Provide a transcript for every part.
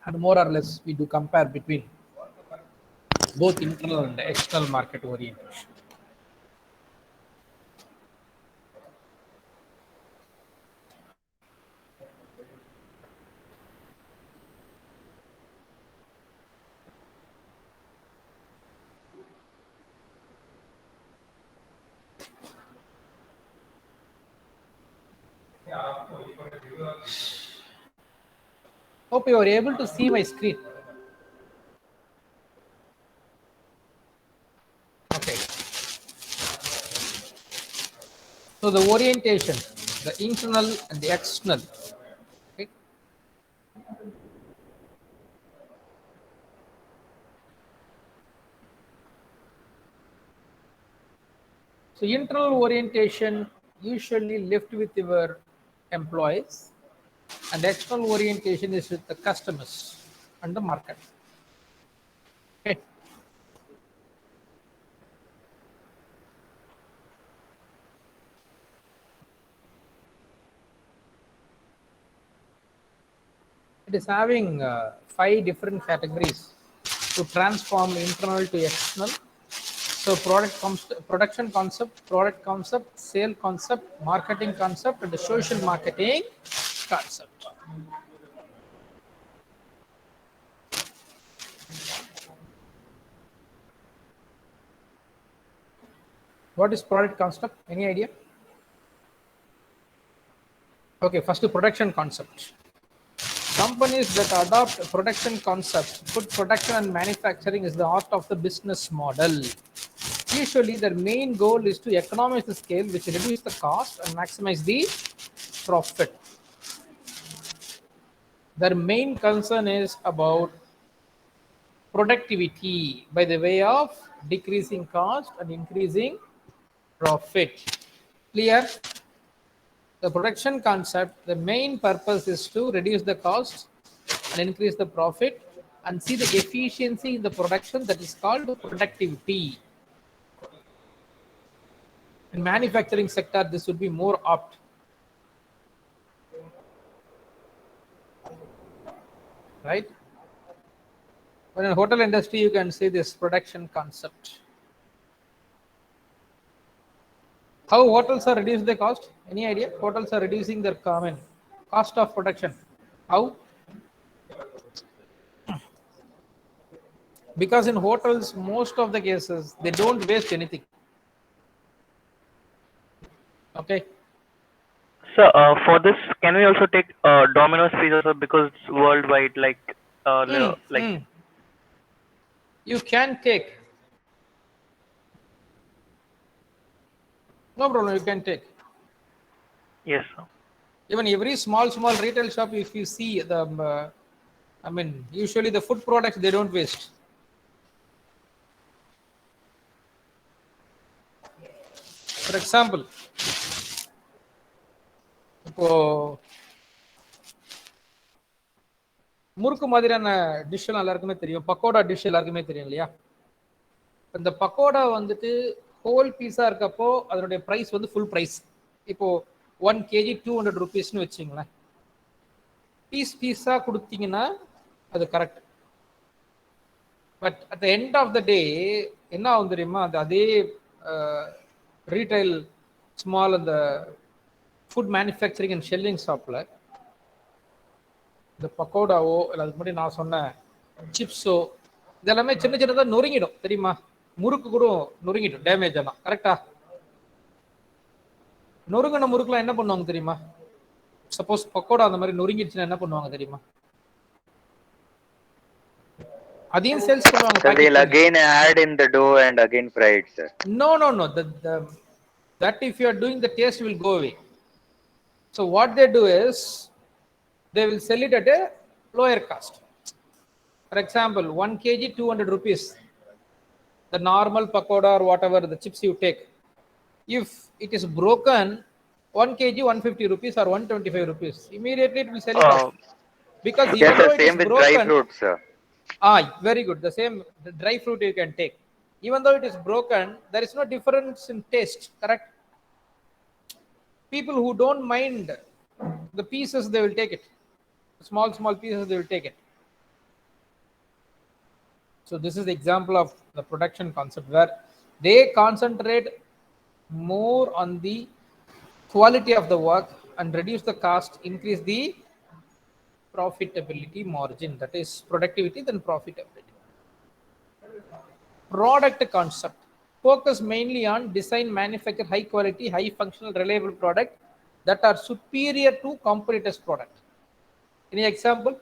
and more or less we do compare between both internal and external market orientation. Hope you are able to see my screen. Okay. So the orientation, the internal and the external. Okay. So internal orientation usually lift with your employees, and external orientation is with the customers and the market. Okay. It is having 5 different categories to transform internal to external. So production concept, product concept, sale concept, marketing concept, and the social marketing concept. What is product concept? Any idea? Okay, first the production concept. Companies that adopt production concept put production and manufacturing is the art of the business model. Usually, their main goal is to economize the scale, which reduce the cost and maximize the profit. Their main concern is about productivity by the way of decreasing cost and increasing profit. Clear? The production concept, the main purpose is to reduce the cost and increase the profit and see the efficiency in the production, that is called productivity. In manufacturing sector, this would be more apt. Right? But in hotel industry, you can see this production concept. How hotels are reducing the cost? Any idea? Hotels are reducing their cost of production. How? Because in hotels, most of the cases, they don't waste anything. Okay. So for this, can we also take Domino's Pizza, sir, because it's worldwide, Mm, like mm. You can take. No problem, you can take. yes, sir. Even every small retail shop, if you see usually the food products, they don't waste. For example, இப்போ முறுக்கு மாதிரியான dish எல்லாருக்குமே தெரியும், pakoda dish எல்லாருக்குமே தெரியும் இல்லையா? இந்த பக்கோடா வந்துட்டு ஹோல் பீஸா இருக்கப்போ அதனுடைய பிரைஸ் வந்து ஃபுல் பிரைஸ். இப்போ 1 kg 200 rupeesனு வச்சுங்களேன். பீஸா கொடுத்தீங்கன்னா அது correct. But at the end of the day என்ன ஆகும் தெரியுமா? அதே ரீட்டைல் ஸ்மால் அந்த ஃபுட் மேனுஃபேக்சரிங் அண்ட் ஷெல்லிங் ஷாப்பில் இந்த பக்கோடாவோ இல்லை அதுக்கு முன்னாடி நான் சொன்ன சிப்ஸோ இதெல்லாமே சின்ன சின்னதாக நொறுங்கிடும் தெரியுமா? முறுக்கு கூட நொறுங்கிடும் டேமேஜ் எல்லாம். கரெக்டா? நொறுங்கின முறுக்குலாம் என்ன பண்ணுவாங்க தெரியுமா? சப்போஸ் பக்கோடா அந்த மாதிரி நொறுங்கிடுச்சுன்னா என்ன பண்ணுவாங்க தெரியுமா? அதையும் சேல்ஸ் பண்ணுவாங்க. So they'll again add in the dough and again fry it, sir. No. That if you are doing, the taste will go away. So what they do is they will sell it at a lower cost. For example, 1 kg 200 rupees. The normal pakoda or whatever the chips you take, if it is broken, 1 kg 150 rupees or 125 rupees, immediately it will sell it off. Because Yes, even sir, though it is same with dry broken, fruits, sir. very good. The same, the dry fruit you can take. Even though it is broken, there is no difference in taste, correct? People who don't mind the pieces, they will take it. Small pieces, they will take it. So this is the example of the production concept where they concentrate more on the quality of the work and reduce the cost, increase the profitability margin, that is productivity then profitability. Product concept focus mainly on design, manufacture high quality, high functional, reliable product that are superior to competitors' product. Any example?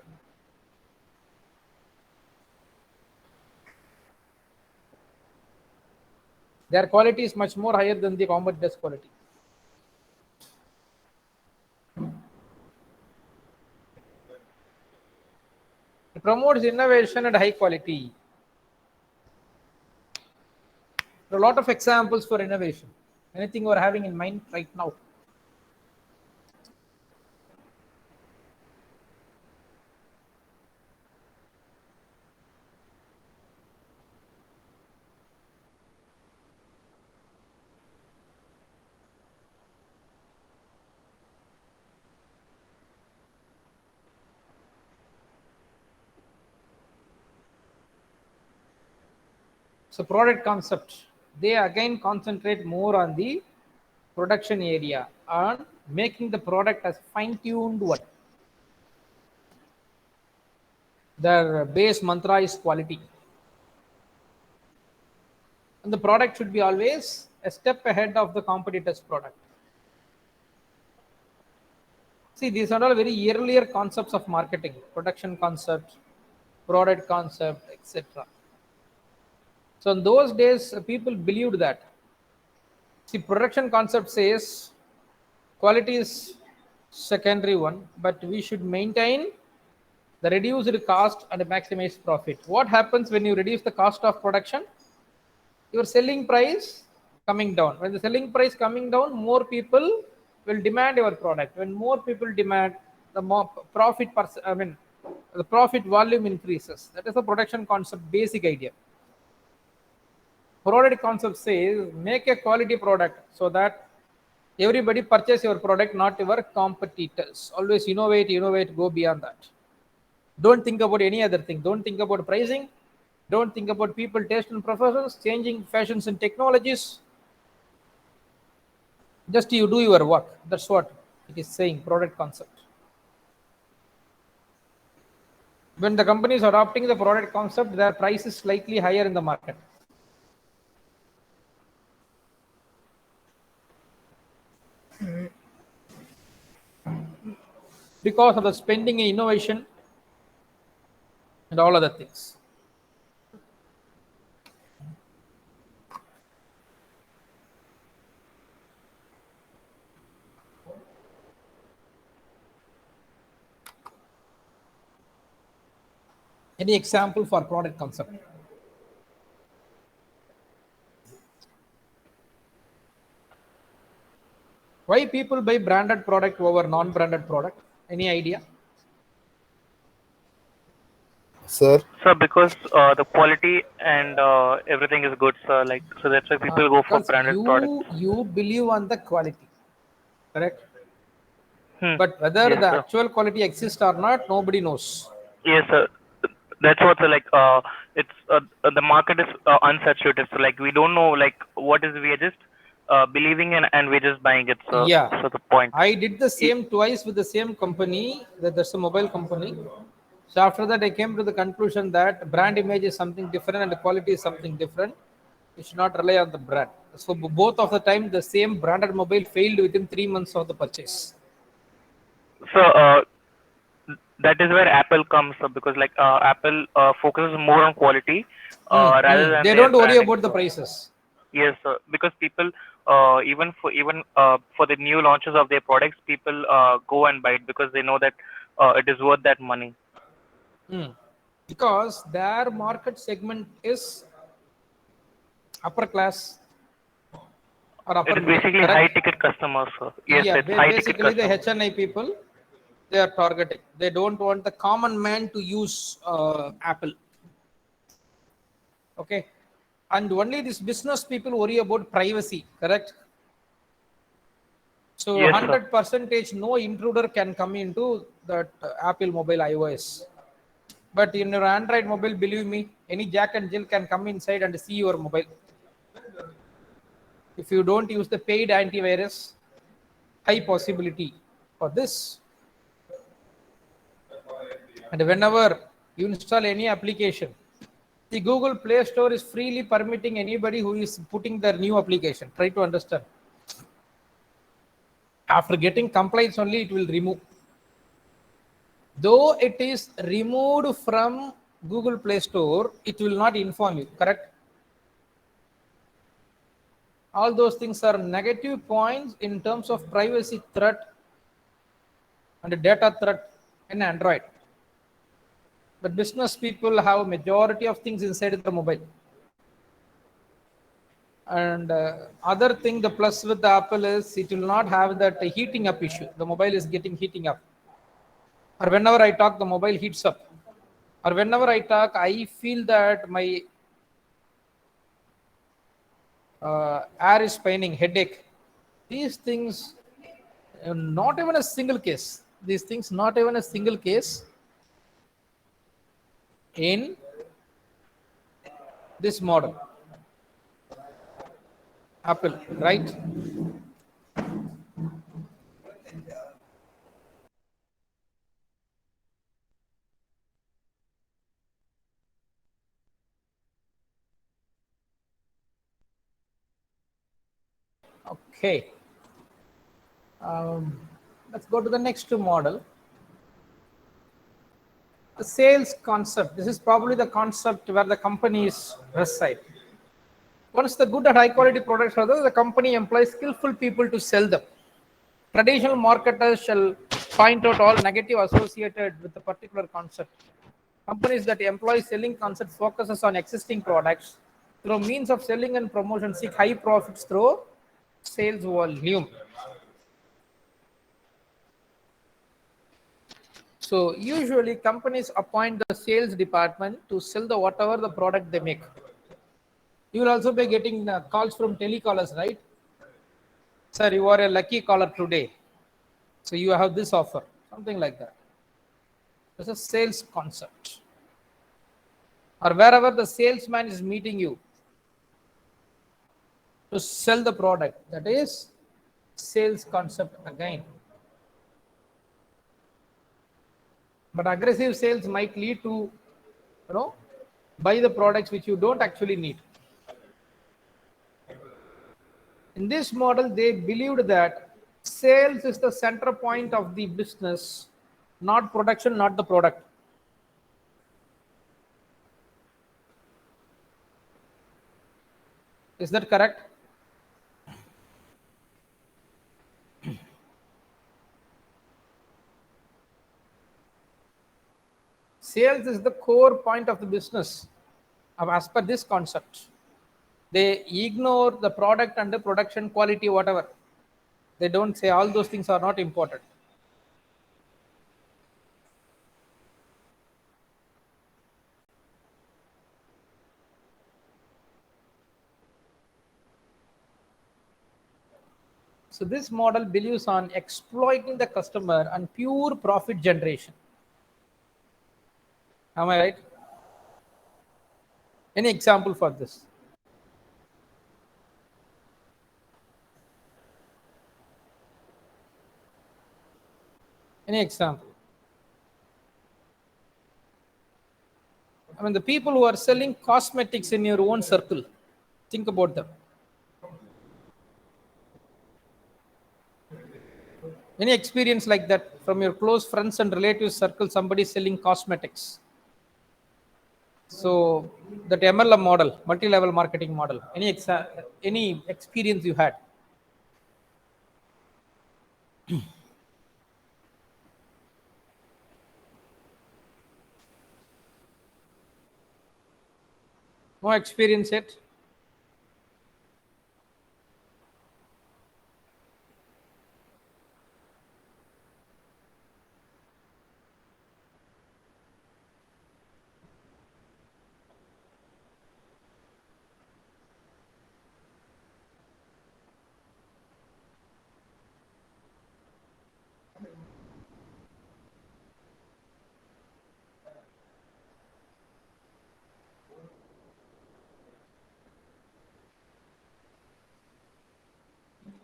Their quality is much more higher than the competitors' quality. It promotes innovation and high quality. There are a lot of examples for innovation. Anything you are having in mind right now? So product concept, they again concentrate more on the production area, on making the product as fine-tuned one. Their base mantra is quality. And the product should be always a step ahead of the competitor's product. See, these are all very earlier concepts of marketing, production concept, product concept, etc. So in those days, people believed that. See, production concept says quality is secondary one, but we should maintain the reduced cost and maximize profit. What happens when you reduce the cost of production? Your selling price coming down. When the selling price coming down, more people will demand your product. When more people demand, the more profit the profit volume increases. That is the production concept basic idea. Product concept says make a quality product so that everybody purchase your product, not your competitors. Always innovate, go beyond that. Don't think about any other thing. Don't think about pricing. Don't think about people, taste and preferences, changing fashions and technologies. Just you do your work. That's what it is saying, product concept. When the company is adopting the product concept, their price is slightly higher in the market. Because of the spending in innovation and all other things. Any example for product concept? Why people buy branded product over non-branded product? Any idea? Sir, Sir, because the quality and everything is good, sir. Like, so that's why people go for Because branded products. you believe on the quality, correct? Hmm. But whether Yes, the sir. actual quality exists or not, nobody knows. Yes, sir. That's what, sir, like, it's the market is unsaturated. So, like, we don't know, like, what is, we are just believing in and we're just buying it. So, Yeah, so the point. I did the same twice with the same company. That's a mobile company. So after that, I came to the conclusion that brand image is something different and the quality is something different. You should not rely on the brand. So both of the time, the same branded mobile failed within 3 months of the purchase. So, that is where Apple comes up, because, like, Apple focuses more on quality rather than They their don't worry branding. about the So, prices. yes, sir, because people even for the new launches of their products, people go and buy it because they know that it is worth that money. Because their market segment is upper class or It upper is middle, basically high correct? ticket customers, sir. Yes, Yeah, it's high ticket basically the customers. HNI people they are targeting. They don't want the common man to use Apple. Okay, and only these business people worry about privacy, correct? So Yes, sir. 100 percentage no intruder can come into that Apple mobile iOS. But in your Android mobile, believe me, Any Jack and Jill can come inside and see your mobile. If you don't use the paid antivirus, high possibility for this. And whenever you install any application, the Google Play Store is freely permitting anybody who is putting their new application. Try to understand. After getting complaints only, it will remove. Though it is removed from Google Play Store, it will not inform you, correct? All those things are negative points in terms of privacy threat and data threat in Android. But business people have majority of things inside the mobile. And other thing, the plus with the Apple is it will not have that heating up issue. The mobile is getting heating up. Or whenever I talk, the mobile heats up. Or whenever I talk, I feel that my air is paining, headache. These things, not even a single case. These things, not even a single case in this model. Apple, right? Okay. Let's go to the next model. The sales concept. This is probably the concept where the companies reside. Once the good and high quality products are there, the company employs skillful people to sell them. Traditional marketers shall point out all negative associated with a particular concept. Companies that employ selling concepts focuses on existing products through means of selling and promotion seek high profits through sales volume. So usually companies appoint the sales department to sell the whatever the product they make. You will also be getting calls from telecallers, right? Sir, you are a lucky caller today. So you have this offer, something like that. It's a sales concept. Or wherever the salesman is meeting you to sell the product, that is sales concept again. But aggressive sales might lead to, buy the products which you don't actually need. In this model, they believed that sales is the center point of the business, not production, not the product. Is that correct? Sales is the core point of the business as per this concept. They ignore the product and the production quality, whatever. They don't say all those things are not important. So this model believes on exploiting the customer and pure profit generation. Am I right? Any example for this? Any example? I mean, the people who are selling cosmetics in your own circle, think about them. Any experience like that from your close friends and relatives circle, somebody selling cosmetics? So that MLM model, multi-level marketing model, any experience you had? No experience yet?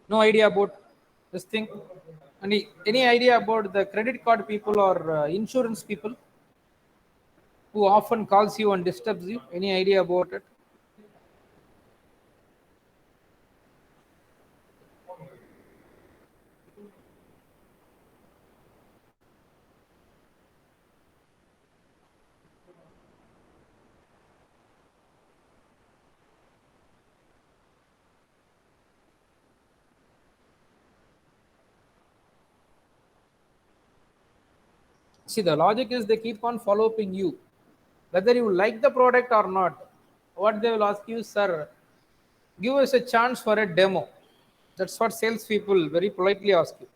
No idea about this thing? Any idea about the credit card people or insurance people who often calls you and disturbs you? Any idea about it? See, the logic is they keep on following you, whether you like the product or not. What they will ask you, sir, give us a chance for a demo. That's what salespeople very politely ask you.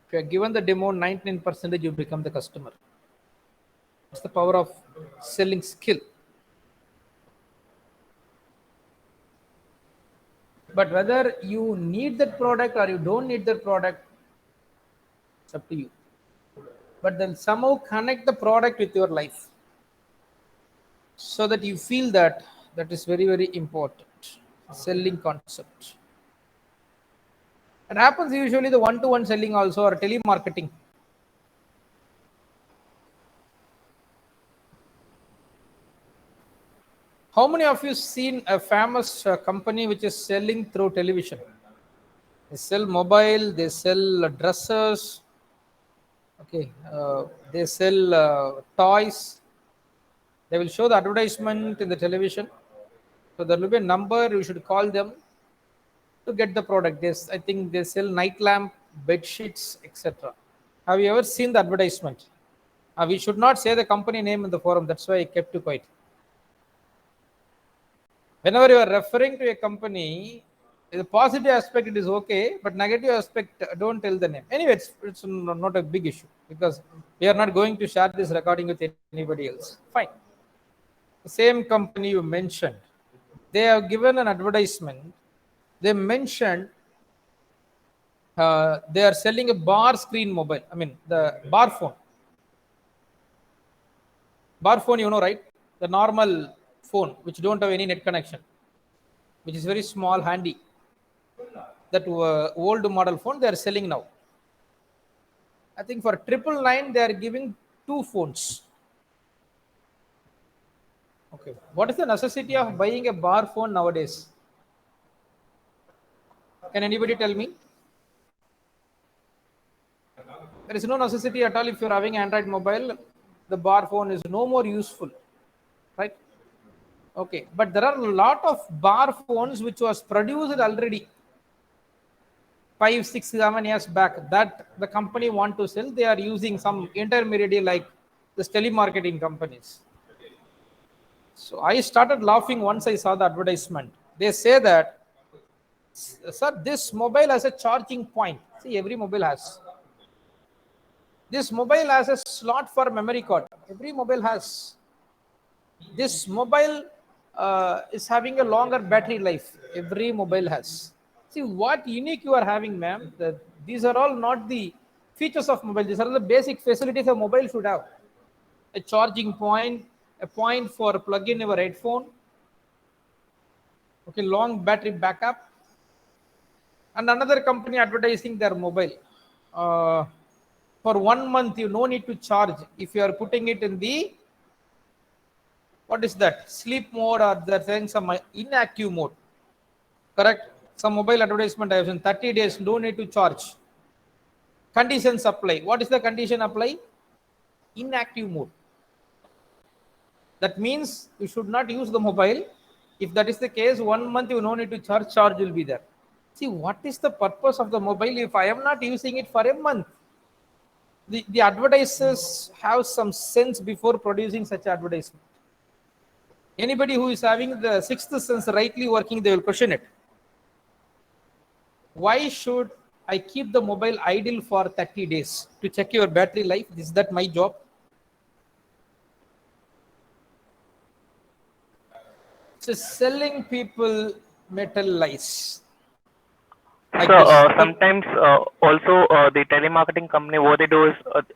If you are given the demo, 99% you become the customer. That's the power of selling skill. But whether you need that product or you don't need that product, it's up to you. But then somehow connect the product with your life so that you feel that that is very, very important. Selling concept. It happens usually the one-to-one selling also or telemarketing. How many of you seen a famous company which is selling through television? They sell mobile, they sell dresses, okay, they sell toys. They will show the advertisement in the television. So there will be a number, you should call them to get the product. I think they sell night lamp, bed sheets, etc. Have you ever seen the advertisement? We should not say the company name in the forum. That's why I kept it quiet. Whenever you are referring to a company, the positive aspect it is okay, but negative aspect don't tell the name. Anyway, it's not a big issue because we are not going to share this recording with anybody else. Fine. The same company you mentioned, they have given an advertisement. They mentioned they are selling a bar screen mobile. I mean the bar phone. Bar phone, you know, right? The normal phone which don't have any net connection, which is very small, handy. That old model phone they are selling now. I think for 999 they are giving two phones. Okay, what is the necessity of buying a bar phone nowadays? Can anybody tell me? There is no necessity at all. If you're having Android mobile, the bar phone is no more useful, right? Okay, but there are a lot of bar phones which was produced already 5, 6, 7 years back that the company want to sell. They are using some intermediary like the telemarketing companies. So I started laughing once I saw the advertisement. They say that, sir, this mobile has a charging point. See, every mobile has. This mobile has a slot for memory card. Every mobile has. This mobile is having a longer battery life. Every mobile has. See what unique you are having, ma'am. These are all not the features of mobile. These are the basic facilities a mobile should have. A charging point, a point for plug in your headphone, okay, long battery backup, and another company advertising their mobile. For 1 month, you no need to charge if you are putting it in the what is that sleep mode or they're saying some inactive mode. Correct? Some mobile advertisement I have seen 30 days, no need to charge. Conditions apply. What is the condition apply? Inactive mode. That means you should not use the mobile. If that is the case, 1 month you no need to charge, charge will be there. See, what is the purpose of the mobile if I am not using it for a month? The advertisers have some sense before producing such advertisement. Anybody who is having the sixth sense rightly working, they will question it. Why should I keep the mobile idle for 30 days to check your battery life? Is that my job? So selling people metal lies. Like So this. sometimes also the telemarketing company, what they do is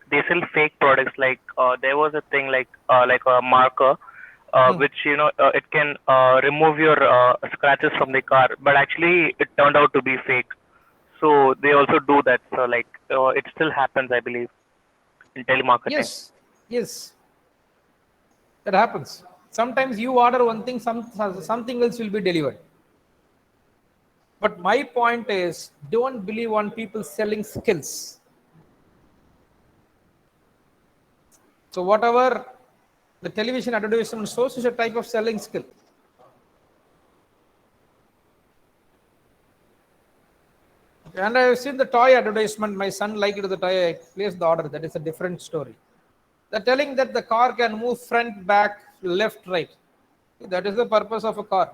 they sell fake products. Like there was a thing like a marker. which it can remove your scratches from the car, but actually it turned out to be fake. So they also do that. So like it still happens, I believe, in telemarketing. Yes, yes, that happens. Sometimes you order one thing, something else will be delivered. But my point is, don't believe on people selling skills. So whatever the television advertisement shows is a type of selling skill. And I have seen the toy advertisement. My son liked the toy. I placed the order. That is a different story. They're telling that the car can move front, back, left, right. That is the purpose of a car.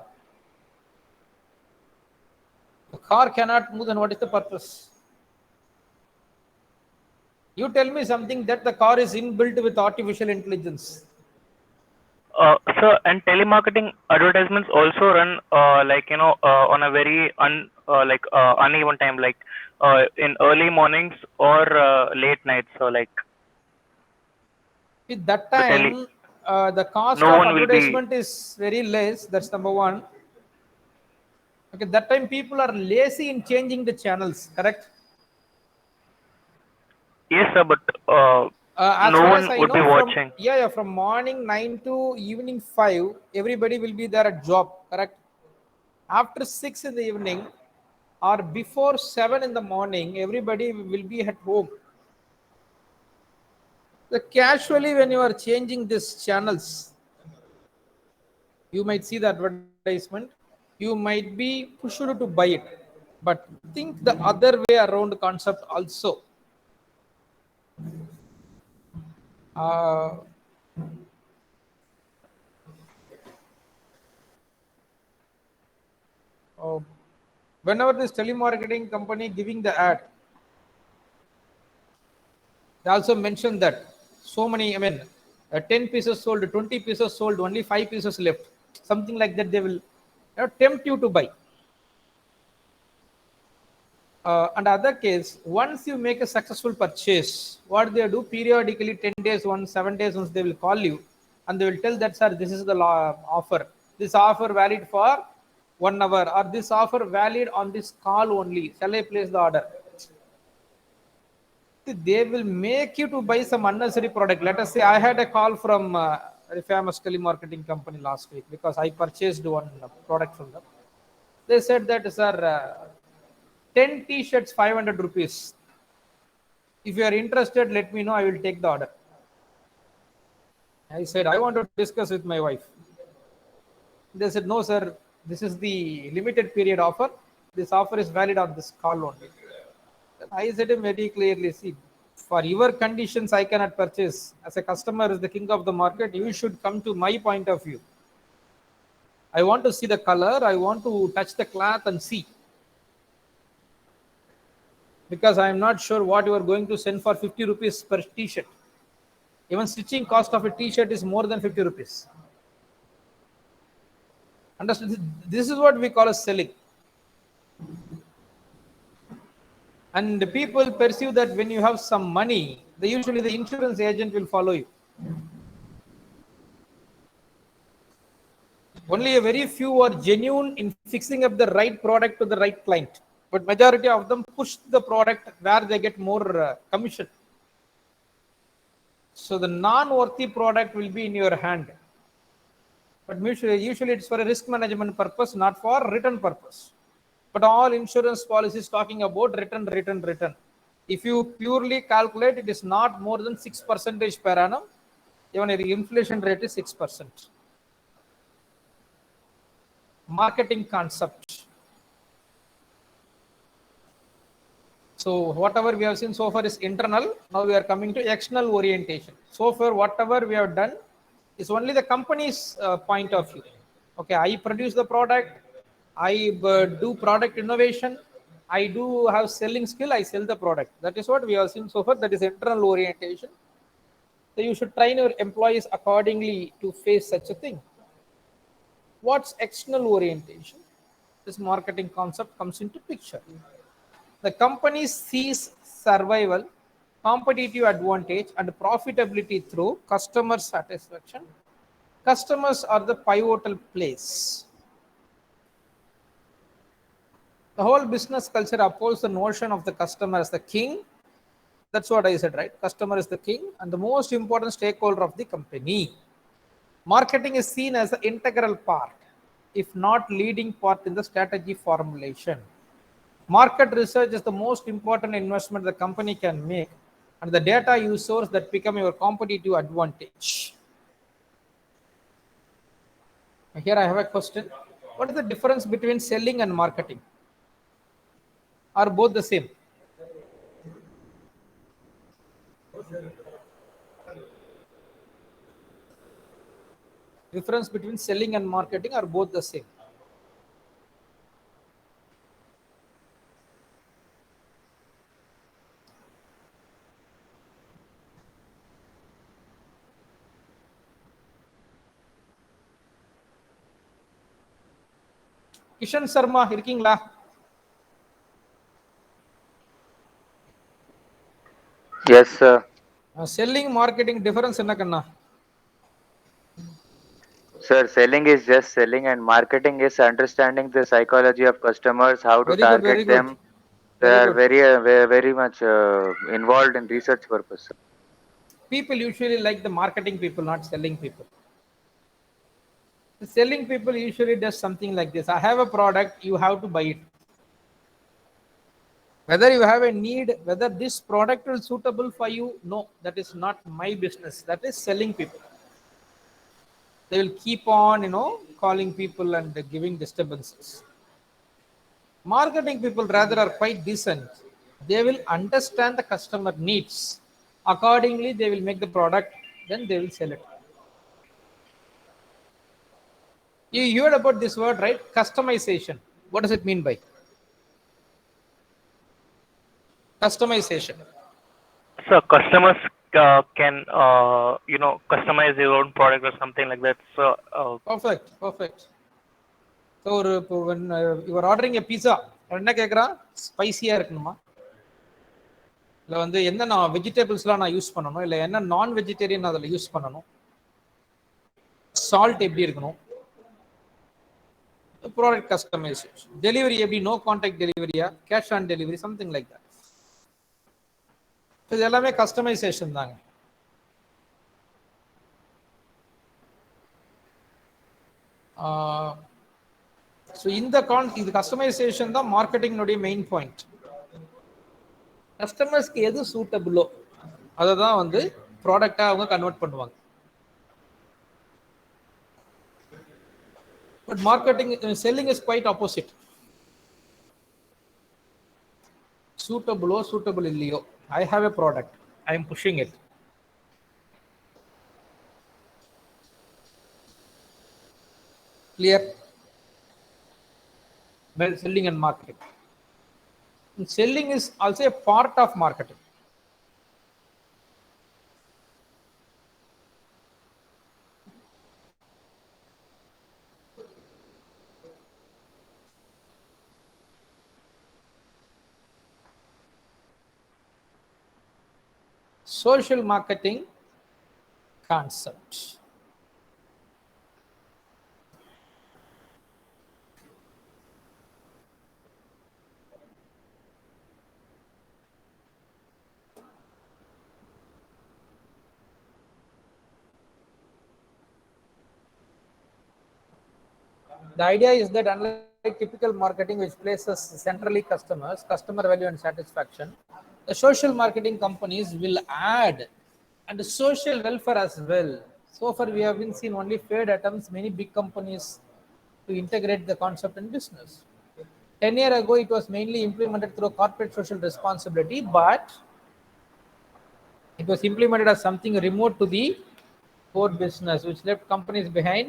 The car cannot move, then what is the purpose? You tell me something that the car is inbuilt with artificial intelligence. So and telemarketing advertisements also run on a very uneven time, like in early mornings or late nights. So like At that the tele time, the cost no of one will be. advertisement is very less. That's number one. Okay, that time people are lazy in changing the channels, correct? Yes, sir, but As no far as one I would be know, watching. from morning 9 to evening 5, everybody will be there at job, correct? After 6 in the evening or before 7 in the morning, everybody will be at home. So casually, when you are changing these channels, you might see the advertisement, you might be pushed to buy it. But think the other way around concept also. Uh, uh, Whenever this telemarketing company giving the ad, they also mention that so many, 10 pieces sold, 20 pieces sold, only 5 pieces left. Something like that, they will tempt you to buy. And other case, once you make a successful purchase, what they do periodically, 10 days once, 7 days once, they will call you and they will tell that, sir, this is the offer. This offer valid for 1 hour, or this offer valid on this call only. Shall I place the order? They will make you to buy some unnecessary product. Let us say I had a call from a famous telemarketing company last week because I purchased one product from them. They said that, sir, 10 t-shirts 500 rupees. If you are interested, let me know, I will take the order. I said, I want to discuss with my wife. They said, no, sir, this is the limited period offer. This offer is valid on this call only. I said him very clearly, see, for your conditions, I cannot purchase. As a customer is the king of the market, you should come to my point of view. I want to see the color. I want to touch the cloth and see. Because I am not sure what you are going to send for 50 rupees per t-shirt. Even stitching cost of a t-shirt is more than 50 rupees. Understand? This is what we call as selling. And the people perceive that when you have some money, usually the insurance agent will follow you. Only a very few are genuine in fixing up the right product to the right client. But majority of them push the product where they get more commission. So the non-worthy product will be in your hand. But usually it's for a risk management purpose, not for return purpose. But all insurance policies talking about return. If you purely calculate, it is not more than 6% per annum. Even the inflation rate is 6%. Marketing concept. So whatever we have seen so far is internal. Now we are coming to external orientation. So far, whatever we have done is only the company's point of view. Okay, I produce the product. I do product innovation. I do have selling skill. I sell the product. That is what we have seen so far. That is internal orientation. So you should train your employees accordingly to face such a thing. What's external orientation? This marketing concept comes into picture. The company sees survival, competitive advantage, and profitability through customer satisfaction, Customers are the pivotal place. The whole business culture upholds the notion of the customer as the king. That's what I said, right? Customer is the king and the most important stakeholder of the company. Marketing is seen as an integral part, if not leading part in the strategy formulation. Market research is the most important investment the company can make, and the data you source that become your competitive advantage. Here I have a question. What is the difference between selling and marketing? Are both the same? Difference between selling and marketing are both the same? Kishan Sharma இருக்கீங்களா? Yes, sir. Selling marketing difference என்ன கண்ணா? Sir, selling is just selling, and marketing is understanding the psychology of customers, how to Very good, very target good. them. They Very are good. very much involved in research purpose. Sir. People usually like the marketing people, not selling people. The selling people usually does something like this. I have a product, you have to buy it. Whether you have a need, whether this product is suitable for you, no, that is not my business. That is selling people. They will keep on, calling people and giving disturbances. Marketing people rather are quite decent. They will understand the customer needs. Accordingly, they will make the product, then they will sell it. You heard about this word, right? Customization. What does it mean by customization? So customers can customize their own product or something like that. So Perfect, perfect. So when you are ordering a pizza, என்ன கேக்குறான்? ஸ்பைசியா இருக்கணுமா? இல்ல வந்து என்ன நான் வெஜிடபிள்ஸ்லாம் நான் use பண்ணணும், இல்ல என்ன நான் வெஜிடேரியன் அதில் யூஸ் பண்ணணும், சால்ட் எப்படி இருக்கணும், ப்ராடக்ட் கஸ்டமைசேஷன், டெலிவரி எப்படி, நோ கான்டாக்ட் டெலிவரியா, cash on delivery, something like that. இது எல்லாமே கஸ்டமைசேஷன் தாங்க. ஸோ இது கஸ்டமைசேஷன் தான் மார்க்கெட்டிங்னுடைய மெயின் பாயிண்ட். கஸ்டமர்ஸ்க்கு எது சூட்டபிளோ அதை தான் வந்து ப்ராடக்டாக அவங்க கன்வெர்ட் பண்ணுவாங்க. But marketing selling is quite opposite. Suitable இல்லையோ, I have a product, I am pushing it. Clear? Well, selling and marketing. And selling is also a part of marketing. Social marketing concept. The idea is that unlike typical marketing, which places centrally customer value and satisfaction, the social marketing companies will add and social welfare as well. So far, we have been seen only failed attempts, many big companies to integrate the concept in business. 10 years ago, it was mainly implemented through corporate social responsibility, but it was implemented as something remote to the core business, which left companies behind,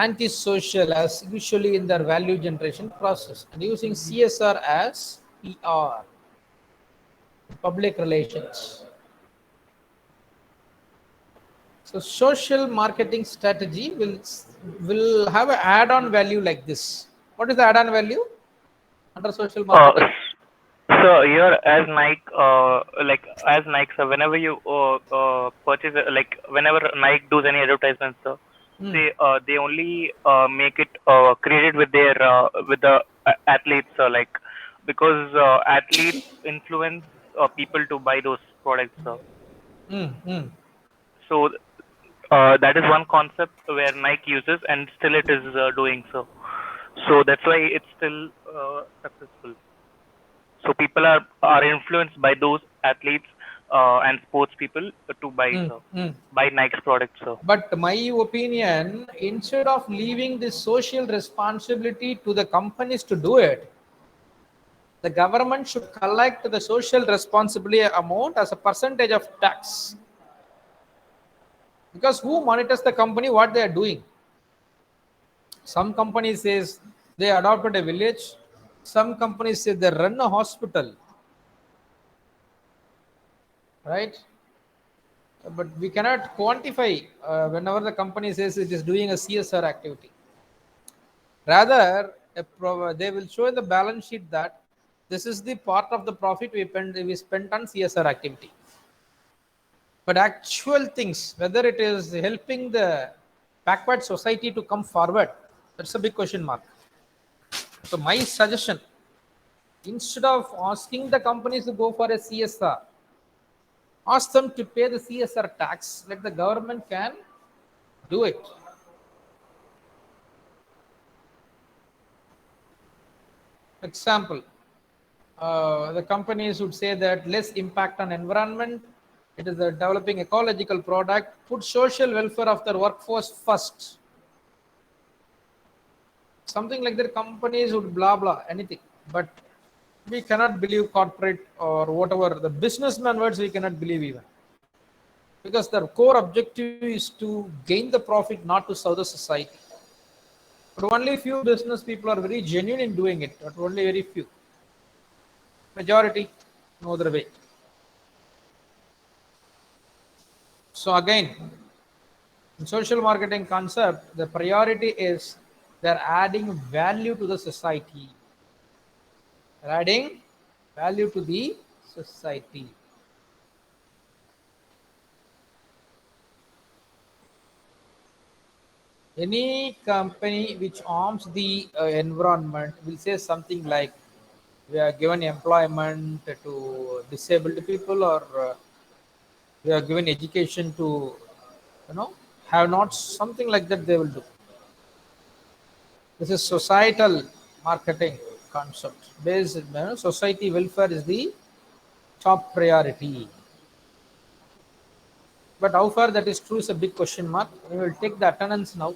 antisocial as usually in their value generation process, and using CSR as PR, public relations. So social marketing strategy will have an add-on value like this. What is the add-on value under social marketing? so here as Nike, so whenever you purchase, like whenever Nike does any advertisements, so they only make it created with their with the athletes, like, because athletes influence people to buy those products. Mm, mm. So that is one concept where Nike uses, and still it is doing so. So that's why it's still successful. So people are influenced by those athletes and sports people to Mm, mm. buy Nike's products. So But my opinion, instead of leaving the social responsibility to the companies to do it, the government should collect the social responsibility amount as a percentage of tax. Because who monitors the company, what they are doing? Some companies says they adopted a village. Some companies say they run a hospital, right? But we cannot quantify whenever the company says it is doing a CSR activity. Rather, they will show in the balance sheet that this is the part of the profit we spent on CSR activity. But actual things, whether it is helping the backward society to come forward, that's a big question mark. So my suggestion, instead of asking the companies to go for a CSR, ask them to pay the CSR tax. Let the government can do it. Example, the companies would say that less impact on environment. It is a developing ecological product. Put social welfare of their workforce first. Something like that. Companies would blah blah anything, but we cannot believe corporate or whatever the businessman words. We cannot believe even, because their core objective is to gain the profit, not to serve the society. But only few business people are very genuine in doing it. But only very few. Majority, no other way. So again, in social marketing concept, the priority is they're adding value to the society. They're adding value to the society. Any company which harms the environment will say something like, we are given employment to disabled people, or we are given education to, you know, have not, something like that they will do. This is societal marketing concept. Based, society welfare is the top priority. But how far that is true is a big question mark. We will take the attendance now.